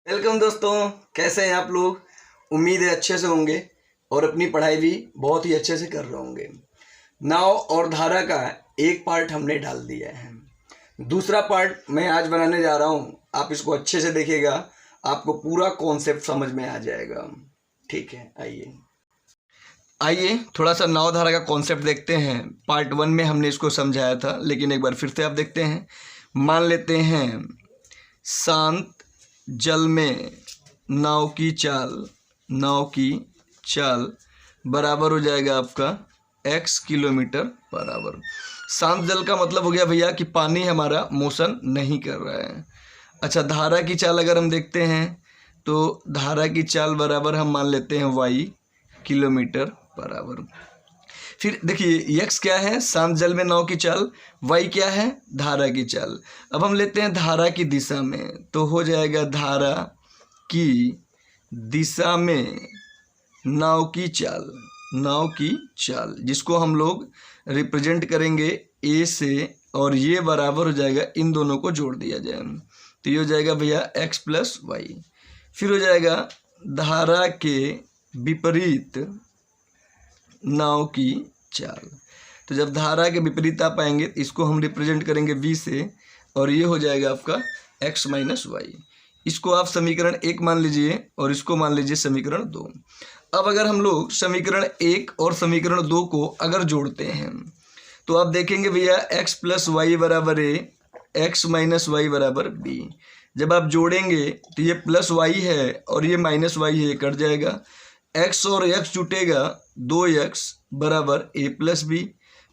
Welcome दोस्तों, कैसे हैं आप लोग। उम्मीद है अच्छे से होंगे और अपनी पढ़ाई भी बहुत ही अच्छे से कर रहे होंगे। नाव और धारा का एक पार्ट हमने डाल दिया है, दूसरा पार्ट मैं आज बनाने जा रहा हूं। आप इसको अच्छे से देखिएगा, आपको पूरा कॉन्सेप्ट समझ में आ जाएगा। ठीक है, आइए थोड़ा सा नाव धारा का कॉन्सेप्ट देखते हैं। पार्ट 1 में हमने इसको समझाया था, लेकिन एक बार फिर से आप देखते हैं। मान लेते हैं शांत जल में नाव की चाल बराबर हो जाएगा आपका x किलोमीटर पर आवर। शांत जल का मतलब हो गया भैया कि पानी हमारा मोशन नहीं कर रहा है। अच्छा, धारा की चाल अगर हम देखते हैं तो धारा की चाल बराबर हम मान लेते हैं y किलोमीटर पर आवर। फिर देखिए x क्या है, शांत जल में नाव की चाल, y क्या है, धारा की चाल। अब हम लेते हैं धारा की दिशा में, तो हो जाएगा धारा की दिशा में नाव की चाल जिसको हम लोग रिप्रेजेंट करेंगे a से, और ये बराबर हो जाएगा, इन दोनों को जोड़ दिया जाए तो ये हो जाएगा भैया x प्लस वाई। फिर हो जाएगा धारा के विपरीत नाव की चाल। तो जब धारा के विपरीत आप आएंगे इसको हम रिप्रेजेंट करेंगे v से, और ये हो जाएगा आपका x माइनस वाई। इसको आप समीकरण 1 मान लीजिए और इसको मान लीजिए समीकरण 2। अब अगर हम लोग समीकरण 1 और समीकरण 2 को अगर जोड़ते हैं तो आप देखेंगे भैया x प्लस वाई बराबर a, x माइनस वाई बराबर b। जब आप जोड़ेंगे तो ये प्लस वाई है और ये माइनस वाई है, कट जाएगा। x और x जुटेगा, 2x बराबर a प्लस बी,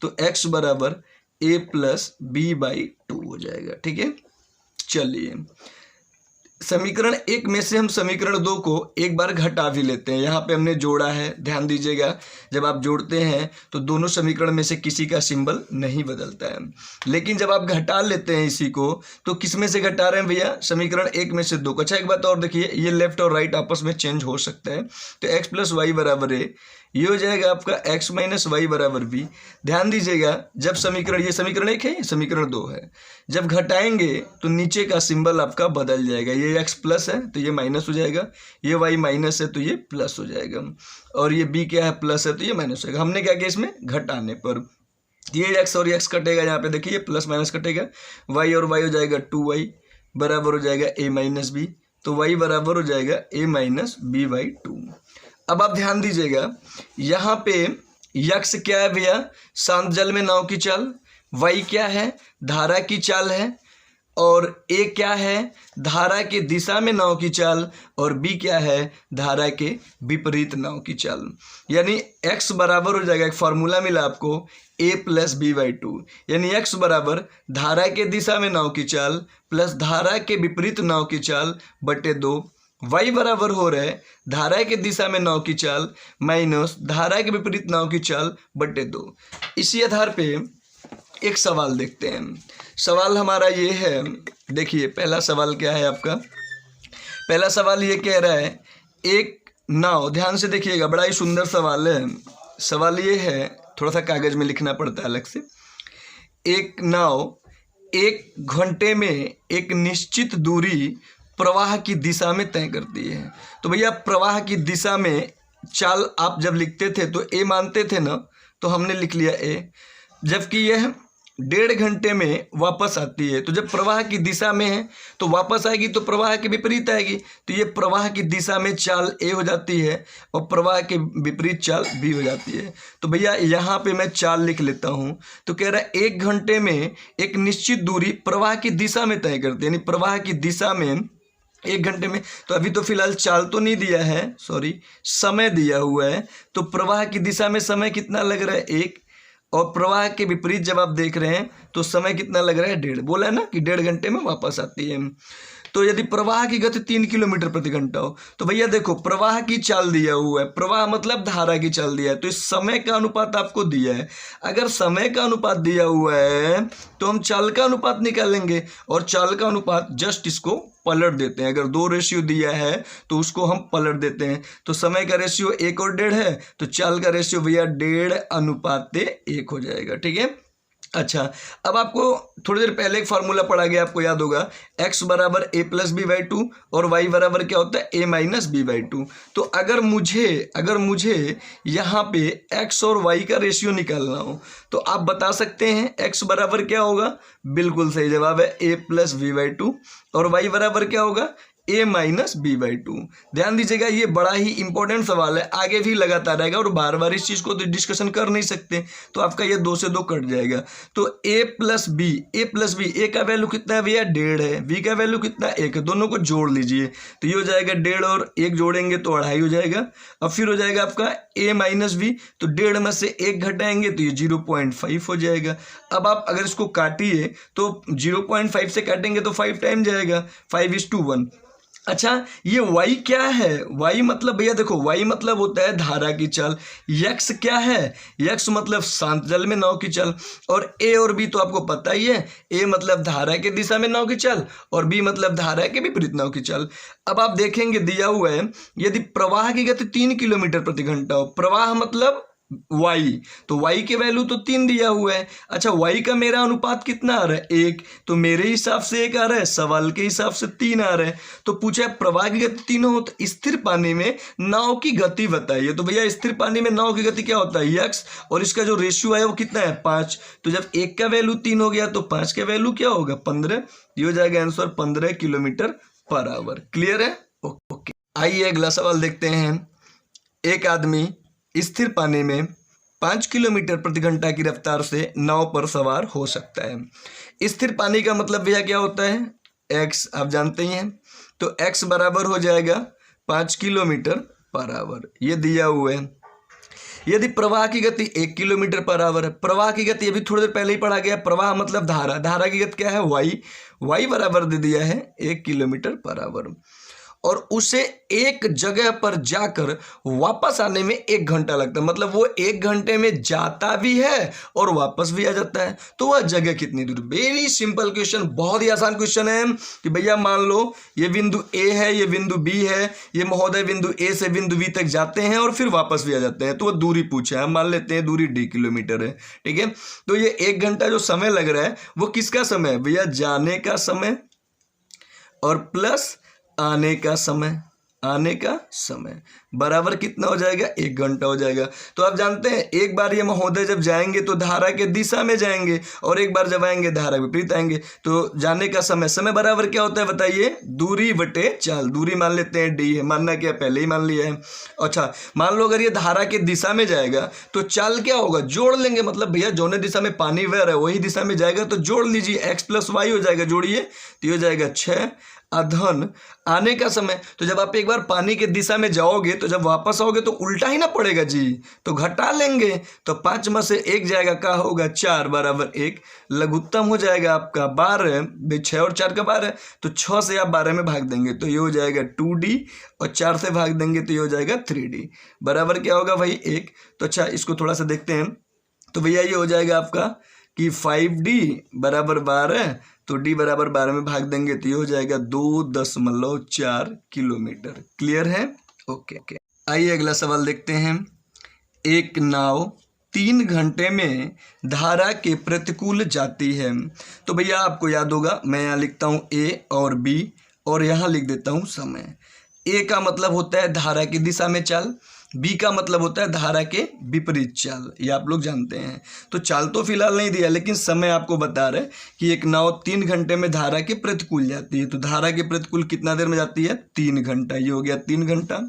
तो x बराबर a प्लस बी बाई 2 हो जाएगा। ठीक है, चलिए समीकरण 1 में से हम समीकरण 2 को एक बार घटा भी लेते हैं। यहाँ पे हमने जोड़ा है, ध्यान दीजिएगा, जब आप जोड़ते हैं तो दोनों समीकरण में से किसी का सिंबल नहीं बदलता है, लेकिन जब आप घटा लेते हैं इसी को तो किस में से घटा रहे हैं भैया, समीकरण 1 में से 2। अच्छा, एक बात और देखिए, ये लेफ्ट और राइट आपस में चेंज हो सकता है, तो x प्लस वाई बराबर है, ये हो जाएगा आपका x माइनस वाई बराबर b। ध्यान दीजिएगा, जब समीकरण, ये समीकरण 1 है, ये समीकरण 2 है, जब घटाएंगे तो नीचे का सिंबल आपका बदल जाएगा। ये x प्लस है तो ये माइनस हो जाएगा, ये y माइनस है तो ये प्लस हो जाएगा, और ये b क्या है, प्लस है तो ये माइनस हो जाएगा। हमने क्या किया इसमें, घटाने पर ये x और x कटेगा, यहाँ पे देखिए प्लस माइनस कटेगा, y और y हो जाएगा 2y बराबर हो जाएगा a माइनस बी, तो y बराबर हो जाएगा a माइनस बी बाई 2। अब आप ध्यान दीजिएगा, यहाँ पे यक्स क्या है भैया, शांत जल में नाव की चाल, वाई क्या है, धारा की चाल है, और ए क्या है, धारा के दिशा में नाव की चाल, और बी क्या है, धारा के विपरीत नाव की चाल। यानी x बराबर हो जाएगा, एक फार्मूला मिला आपको, a प्लस बी बाई 2, यानी x बराबर धारा के दिशा में नाव की चाल प्लस धारा के विपरीत नाव की चाल बटे 2। y बराबर हो रहा है धारा के दिशा में नाव की चाल माइनस धारा के विपरीत नाव की चाल बटे 2। इसी आधार पे एक सवाल देखते हैं। सवाल हमारा ये है, देखिए पहला सवाल क्या है आपका, पहला सवाल ये कह रहा है, एक नाव, ध्यान से देखिएगा, बड़ा ही सुंदर सवाल है। सवाल ये है, थोड़ा सा कागज में लिखना पड़ता है अलग से। एक नाव 1 घंटे में एक निश्चित दूरी प्रवाह की दिशा में तय करती है। तो भैया प्रवाह की दिशा में चाल आप जब लिखते थे तो ए मानते थे ना, तो हमने लिख लिया ए। जबकि यह 1.5 घंटे में वापस आती है, तो जब प्रवाह की दिशा में है तो वापस आएगी तो प्रवाह के विपरीत आएगी, तो ये प्रवाह की दिशा में चाल ए हो जाती है और प्रवाह के विपरीत चाल बी हो जाती है। तो भैया यहाँ पे मैं चाल लिख लेता हूँ, तो कह रहा है 1 घंटे में एक निश्चित दूरी प्रवाह की दिशा में तय करती है, यानी प्रवाह की दिशा में 1 घंटे में। तो अभी तो फिलहाल चाल तो नहीं दिया है, सॉरी समय दिया हुआ है, तो प्रवाह की दिशा में समय कितना लग रहा है 1, और प्रवाह के विपरीत जब आप देख रहे हैं तो समय कितना लग रहा है 1.5। बोला है ना कि 1.5 घंटे में वापस आती है। तो यदि प्रवाह की गति 3 किलोमीटर प्रति घंटा हो, तो भैया देखो प्रवाह की चाल दिया हुआ है, प्रवाह मतलब धारा की चाल दिया है, तो इस समय का अनुपात आपको दिया है। अगर समय का अनुपात दिया हुआ है तो हम चाल का अनुपात निकालेंगे, और चाल का अनुपात जस्ट इसको पलट देते हैं। अगर 2 रेशियो दिया है तो उसको हम पलट देते हैं। तो समय का रेशियो 1 और 1.5 है, तो चाल का रेशियो भैया 1.5 अनुपात 1 हो जाएगा। ठीक है, अच्छा, अब आपको थोड़ी देर पहले एक फार्मूला पढ़ा गया, आपको याद होगा, x बराबर a plus b by two और y बराबर क्या होता है a minus b by two. तो अगर मुझे यहाँ पे x और y का रेशियो निकालना हो तो आप बता सकते हैं x बराबर क्या होगा, बिल्कुल सही जवाब है a plus b by two, और y बराबर क्या होगा a minus b by two. ध्यान दीजिएगा, ये बड़ा ही इंपॉर्टेंट सवाल है, आगे भी लगातार रहेगा और बार बार इस चीज़ को तो डिस्कशन कर नहीं सकते, तो आपका ये 2 से 2 कट जाएगा। तो a प्लस बी, a का वैल्यू कितना है भैया 1.5 है, b का वैल्यू कितना है 1 है, दोनों को जोड़ लीजिए तो ये हो जाएगा 1.5 और 1 जोड़ेंगे तो 2.5 हो जाएगा। अब फिर हो जाएगा आपका a माइनस बी, तो 1.5 में से 1 घटाएंगे तो ये 0.5 हो जाएगा। अब आप अगर इसको काटिए तो 0.5 से काटेंगे तो 5 टाइम जाएगा, 5:1। अच्छा, ये y क्या है, y मतलब भैया देखो, y मतलब होता है धारा की चल, x क्या है, x मतलब शांत जल में नाव की चल, और a और b तो आपको पता ही है, a मतलब धारा के दिशा में नाव की चल और b मतलब धारा के विपरीत नाव की चल। अब आप देखेंगे दिया हुआ है, यदि प्रवाह की गति 3 किलोमीटर प्रति घंटा हो, प्रवाह मतलब y, तो y के वैल्यू तो 3 दिया हुआ है। अच्छा, y का मेरा अनुपात कितना आ रहा है 1, तो मेरे हिसाब से 1 आ रहा है, सवाल के हिसाब से 3 आ रहा है। तो पूछा प्रवाह की गति 3 हो तो स्थिर पानी में नाव की गति बताइए। तो भैया स्थिर पानी में नाव की गति क्या होता है x, और इसका जो रेशियो है वो कितना है 5। तो जब 1 का वैल्यू 3 हो गया तो 5 का वैल्यू क्या होगा 15, ये हो जाएगा answer 15 kilometre per hour. Clear है, ओके। आइए अगला सवाल देखते हैं। एक आदमी स्थिर पानी में 5 किलोमीटर प्रति घंटा की रफ्तार से नाव पर सवार हो सकता है। स्थिर पानी का मतलब भैया क्या होता है x, आप जानते ही हैं, तो x बराबर हो जाएगा 5 किलोमीटर पर आवर, ये दिया हुआ है। यदि प्रवाह की गति 1 किलोमीटर पर आवर है, प्रवाह की गति अभी थोड़ी देर पहले ही पढ़ा गया, प्रवाह मतलब धारा, धारा की गति क्या है y बराबर दे दिया है 1 किलोमीटर पर आवर, और उसे एक जगह पर जाकर वापस आने में 1 घंटा लगता है, मतलब वो 1 घंटे में जाता भी है और वापस भी आ जाता है, तो वह जगह कितनी दूर। वेरी सिंपल क्वेश्चन, बहुत ही आसान क्वेश्चन है कि भैया मान लो ये बिंदु A है, ये बिंदु B है, ये महोदय बिंदु A से बिंदु B तक जाते हैं और फिर वापस भी आ जाते हैं, तो वह दूरी पूछा है, हम मान लेते हैं दूरी d किलोमीटर है, ठीक है। तो ये 1 घंटा जो समय लग रहा है वो किसका समय है भैया, जाने का समय और प्लस आने का समय बराबर कितना हो जाएगा 1 घंटा हो जाएगा। तो आप जानते हैं एक बार ये महोदय जब जाएंगे तो धारा के दिशा में जाएंगे और एक बार जब आएंगे धारा विपरीत आएंगे, तो जाने का समय बराबर क्या होता है बताइए, दूरी बटे चाल। दूरी मान लेते हैं d है, मानना क्या पहले ही मान लिया है। अच्छा, मान लो अगर ये धारा के दिशा में जाएगा तो चाल क्या होगा, जोड़ लेंगे, मतलब भैया जोने दिशा में पानी बह रहा है वही दिशा में जाएगा तो जोड़ लीजिए, x प्लस वाई हो जाएगा, जोड़िए तो हो जाएगा 6 अधन आने का समय। तो जब आप एक बार पानी के दिशा में जाओगे तो जब वापस आओगे तो उल्टा ही ना पड़ेगा जी, तो घटा लेंगे, तो 5 में से 1 जाएगा, क्या होगा 4 बराबर 1, लघुत्तम हो जाएगा आपका 12, 6 और 4 का 12, तो 6 से आप 12 में भाग देंगे तो ये हो जाएगा 2d, और 4 से भाग देंगे तो ये हो जाएगा 3d, बराबर क्या होगा भाई 1। तो अच्छा इसको थोड़ा सा देखते हैं, तो भैया ये हो जाएगा आपका कि 5d बराबर 12, तो d बराबर 12 में भाग देंगे तो ये हो जाएगा 2.4 किलोमीटर। क्लियर है, ओके। आइए अगला सवाल देखते हैं। एक नाव 3 घंटे में धारा के प्रतिकूल जाती है। तो भैया आपको याद होगा, मैं यहाँ लिखता हूँ a और b और यहाँ लिख देता हूँ समय। a का मतलब होता है धारा की दिशा में चाल, b का मतलब होता है धारा के विपरीत चाल, ये आप लोग जानते हैं। तो चाल तो फिलहाल नहीं दिया, लेकिन समय आपको बता रहे कि एक नाव 3 घंटे में धारा के प्रतिकूल जाती है। तो धारा के प्रतिकूल कितना देर में जाती है 3 घंटा, ये हो गया 3 घंटा।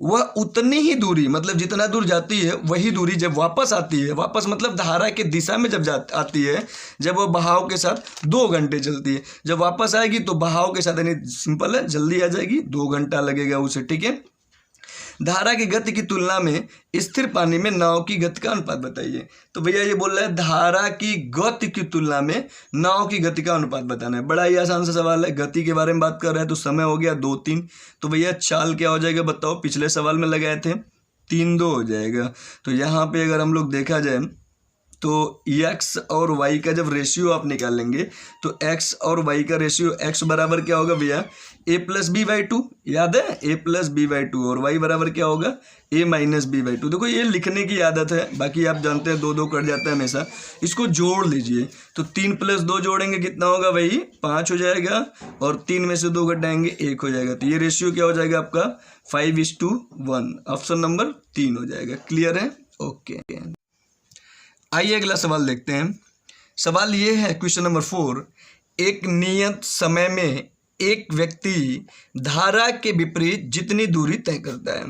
वह उतनी ही दूरी, मतलब जितना दूर जाती है वही दूरी जब वापस आती है, वापस मतलब धारा के दिशा में जब आती है, जब वह बहाव के साथ 2 घंटे चलती है, जब वापस आएगी तो बहाव के साथ, यानी सिंपल है जल्दी आ जाएगी, 2 घंटा लगेगा उसे, ठीक है। धारा की गति की तुलना में स्थिर पानी में नाव की गति का अनुपात बताइए। तो भैया ये बोल रहा है धारा की गति की तुलना में नाव की गति का अनुपात बताना है। बड़ा ही आसान सा सवाल है, गति के बारे में बात कर रहे हैं तो समय हो गया 2, 3, तो भैया चाल क्या हो जाएगा बताओ, पिछले सवाल में लगाए थे 3, 2 हो जाएगा। तो यहाँ पे अगर हम लोग देखा जाए तो x और y का जब रेशियो आप निकालेंगे तो x और y का रेशियो x बराबर क्या होगा भैया a+b/2, याद है a+b/2, और y बराबर क्या होगा a-b/2। देखो ये लिखने की आदत है, बाकी आप जानते हैं 2-2 कट जाता है हमेशा, इसको जोड़ लीजिए। तो 3 + 2 जोड़ेंगे कितना होगा भाई 5 हो जाएगा, और 3 में से 2 घटाएंगे 1 हो जाएगा। तो ये रेशियो क्या हो जाएगा आपका 5:1, ऑप्शन नंबर 3 हो जाएगा। क्लियर है? ओके। आइए अगला सवाल देखते हैं। सवाल ये है क्वेश्चन नंबर 4, एक नियत समय में एक व्यक्ति धारा के विपरीत जितनी दूरी तय करता है।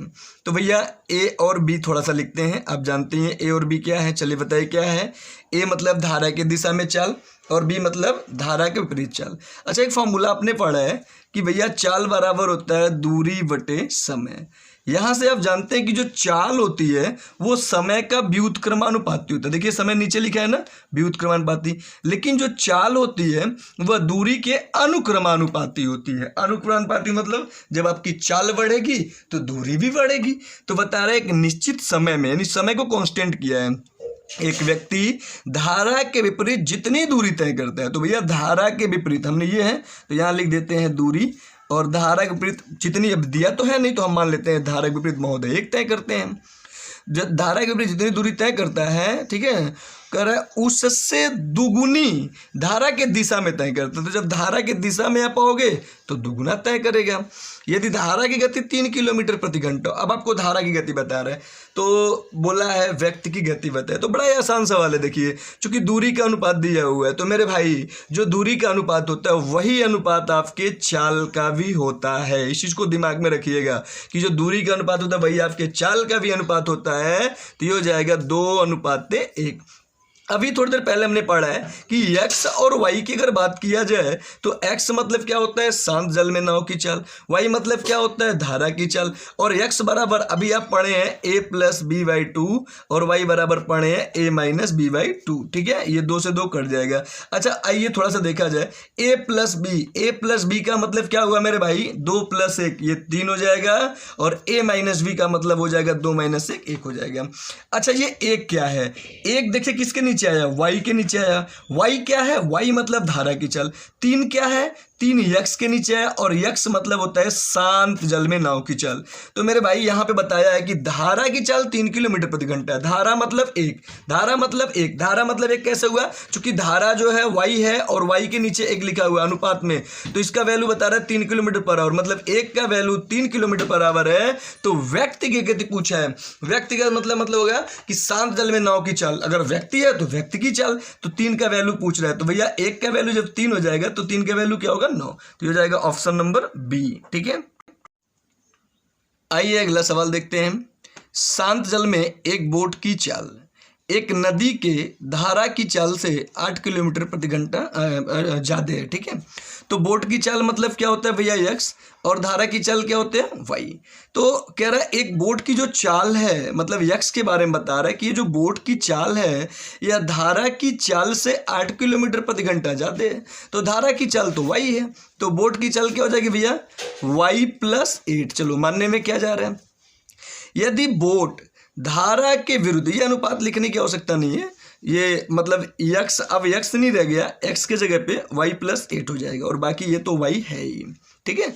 तो भैया ए और बी थोड़ा सा लिखते हैं। आप जानते हैं ए और बी क्या है, चलिए बताइए क्या है। ए मतलब धारा के दिशा में चाल, और बी मतलब धारा के विपरीत चाल। अच्छा, एक फॉर्मूला आपने पढ़ा है कि भैया चाल बराबर होता है दूरी बटे समय। यहाँ से आप जानते हैं कि जो चाल होती है वो समय का व्युत्क्रमानुपाती होता है। देखिए समय नीचे लिखा है ना, व्युत्क्रमानुपाती, लेकिन जो चाल होती है वह दूरी के अनुक्रमानुपाती होती है। अनुक्रमानुपाती मतलब जब आपकी चाल बढ़ेगी तो दूरी भी बढ़ेगी। तो बता रहे एक निश्चित समय में, यानी समय को कांस्टेंट किया है, एक व्यक्ति धारा के विपरीत जितनी दूरी तय करता है। तो भैया धारा के विपरीत हमने ये है तो यहाँ लिख देते हैं दूरी, और धारा के विपरीत जितनी, अब दिया तो है नहीं तो हम मान लेते हैं धारा के विपरीत महोदय 1 तय करते हैं। जब धारा के विपरीत जितनी दूरी तय करता है, ठीक है, कर उससे दुगुनी धारा के दिशा में तय करता है। तो जब धारा के दिशा में आप आओगे तो दुगुना तय करेगा। यदि धारा की गति 3 किलोमीटर प्रति घंटा, अब आपको धारा की गति बता रहा है तो बोला है व्यक्ति की गति बताए, तो बड़ा ही आसान सवाल है। देखिए चूंकि दूरी का अनुपात दिया हुआ है तो मेरे भाई जो दूरी का अनुपात होता है वही अनुपात आपके चाल का भी होता है। इस चीज़ को दिमाग में रखिएगा कि जो दूरी का अनुपात होता है वही आपके चाल का भी अनुपात होता है। तो ये हो जाएगा 2:1। अभी थोड़ी देर पहले हमने पढ़ा है कि x और y की अगर बात किया जाए तो x मतलब क्या होता है शांत जल में नाव की चाल, y मतलब क्या होता है धारा की चाल, और x बराबर अभी आप पढ़े हैं a+b/2 और y बराबर पढ़े हैं a-b/2। ठीक है, ये 2 से 2 कट जाएगा। अच्छा आइए थोड़ा सा देखा जाए a+b का मतलब क्या हुआ मेरे भाई 2 + 1, ये 3 हो जाएगा, और a-b का मतलब हो जाएगा 2 - 1 हो जाएगा। अच्छा ये 1 क्या है, 1 देखिए किसके नीचे आया, y के नीचे आया। y क्या है, y मतलब धारा की चाल। 3 क्या है, 3 x के नीचे है, और x मतलब होता है शांत जल में नाव की चाल। तो मेरे भाई यहाँ पे बताया है कि धारा की चाल 3 किलोमीटर प्रति घंटा है। धारा मतलब 1, धारा मतलब 1, धारा मतलब 1 कैसे हुआ, क्योंकि धारा जो है y है और y के नीचे 1 लिखा हुआ है अनुपात में, तो इसका वैल्यू बता रहा है 3 किलोमीटर पर आवर, मतलब 1 का वैल्यू 3 किलोमीटर पर आवर है। तो व्यक्ति की गति पूछा है, व्यक्ति का मतलब होगा कि शांत जल में नाव की चाल, अगर व्यक्ति है तो व्यक्ति की चाल, तो 3 का वैल्यू पूछ रहा है। तो भैया 1 का वैल्यू जब 3 हो जाएगा तो 3 का वैल्यू क्या होगा 9, तो हो जाएगा ऑप्शन नंबर बी। ठीक है, आइए अगला सवाल देखते हैं। शांत जल में एक बोट की चाल एक नदी के धारा की चाल से 8 किलोमीटर प्रति घंटा ज़्यादा है। ठीक है, तो बोट की चाल मतलब क्या होता है भैया x, और धारा की चाल क्या होते हैं y। तो कह रहा है एक बोट की जो चाल है, मतलब x के बारे में बता रहा है कि ये जो बोट की चाल है या धारा की चाल से 8 किलोमीटर प्रति घंटा ज़्यादा है। तो धारा की चाल तो y है, तो बोट की चाल क्या हो जाएगी भैया y+8। चलो मानने में क्या जा रहा है, यदि बोट धारा के विरुद्ध, ये अनुपात लिखने की आवश्यकता नहीं है, ये मतलब x, अब x नहीं रह गया, x के जगह पे y+8 हो जाएगा, और बाकी ये तो y है ही। ठीक है,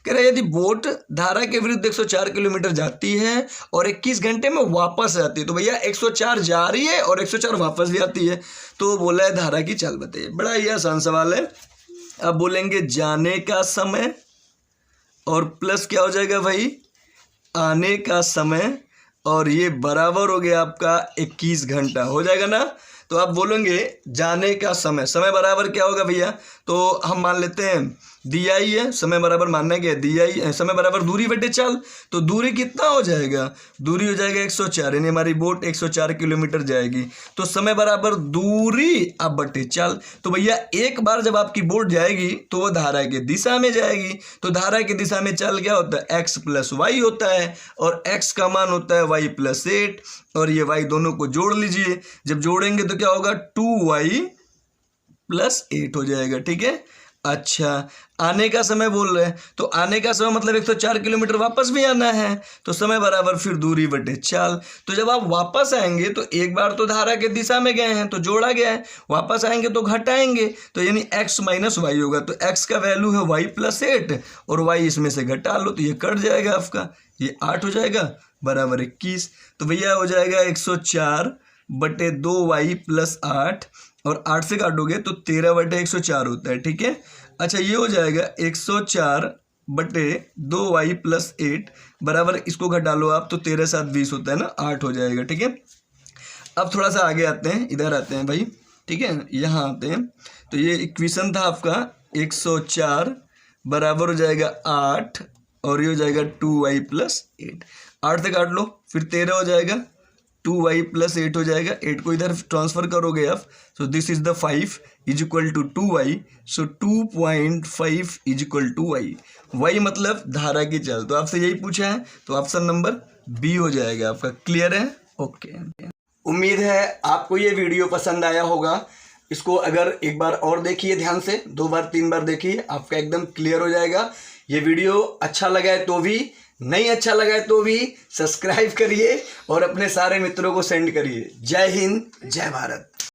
कह रहा है यदि बोट धारा के विरुद्ध 104 किलोमीटर जाती है और 21 घंटे में वापस आती है, तो भैया 104 जा रही है और 104 वापस भी आती है, तो बोला है धारा की चाल बताइए। बड़ा ही आसान सवाल है। अब बोलेंगे जाने का समय और प्लस क्या हो जाएगा भाई आने का समय, और ये बराबर हो गया आपका 21 घंटा हो जाएगा ना। तो आप बोलेंगे जाने का समय, समय बराबर क्या होगा भैया, तो हम मान लेते हैं दिया ही है, समय बराबर मानना क्या है दिया ही है, समय बराबर दूरी बटे चाल, तो दूरी कितना हो जाएगा, दूरी हो जाएगा 104, यानी हमारी बोट 104 किलोमीटर जाएगी, तो समय बराबर दूरी अब बटे चाल। तो भैया एक बार जब आपकी बोट जाएगी तो वो धारा की दिशा में जाएगी, तो धारा की दिशा में चाल क्या होता है x+y होता है, और x का मान होता है y+8, और ये y दोनों को जोड़ लीजिए, जब जोड़ेंगे तो क्या होगा 2y+8 हो जाएगा। ठीक है, अच्छा, आने का समय बोल रहे हैं, तो आने का समय मतलब 104 किलोमीटर वापस भी आना है, तो समय बराबर फिर दूरी बटे चाल। तो जब आप वापस आएंगे तो एक बार तो धारा के दिशा में गए हैं तो जोड़ा गया है, वापस आएंगे तो घटाएंगे, तो यानी x माइनस वाई होगा। तो x का वैल्यू है y प्लस 8 और y इसमें से घटा लो तो ये कट जाएगा आपका, ये 8 हो जाएगा बराबर 21। तो भैया हो जाएगा 104 बटे 2y प्लस 8 और 8 से काटोगे तो 13 बटे 104 होता है, ठीक है। अच्छा, ये हो जाएगा 104 बटे 2y प्लस 8 बराबर, इसको घटा लो आप तो 13 7 20 होता है ना, 8 हो जाएगा, ठीक है। अब थोड़ा सा आगे आते हैं, इधर आते हैं भाई, ठीक है, यहाँ आते हैं। तो ये इक्वेशन था आपका 104 बराबर हो जाएगा 8 और ये हो जाएगा 2y प्लस 8। 8 से काट लो फिर 13 हो जाएगा, 2y प्लस 8 हो जाएगा, 8 को इधर ट्रांसफर करोगे आप, so this is the 5 is equal to 2y, so 2.5 is equal to y मतलब धारा की चाल। तो आपसे यही पूछा है, तो ऑप्शन नंबर बी हो जाएगा आपका। क्लियर है? ओके। उम्मीद है आपको ये वीडियो पसंद आया होगा। इसको अगर एक बार और देखिए ध्यान से, 2 बार 3 बार देखिए, आपका एकदम क्लियर हो जाएगा। ये वीडियो अच्छा लगा है तो भी, नहीं अच्छा लगा है तो भी सब्सक्राइब करिए और अपने सारे मित्रों को सेंड करिए। जय हिंद, जय भारत।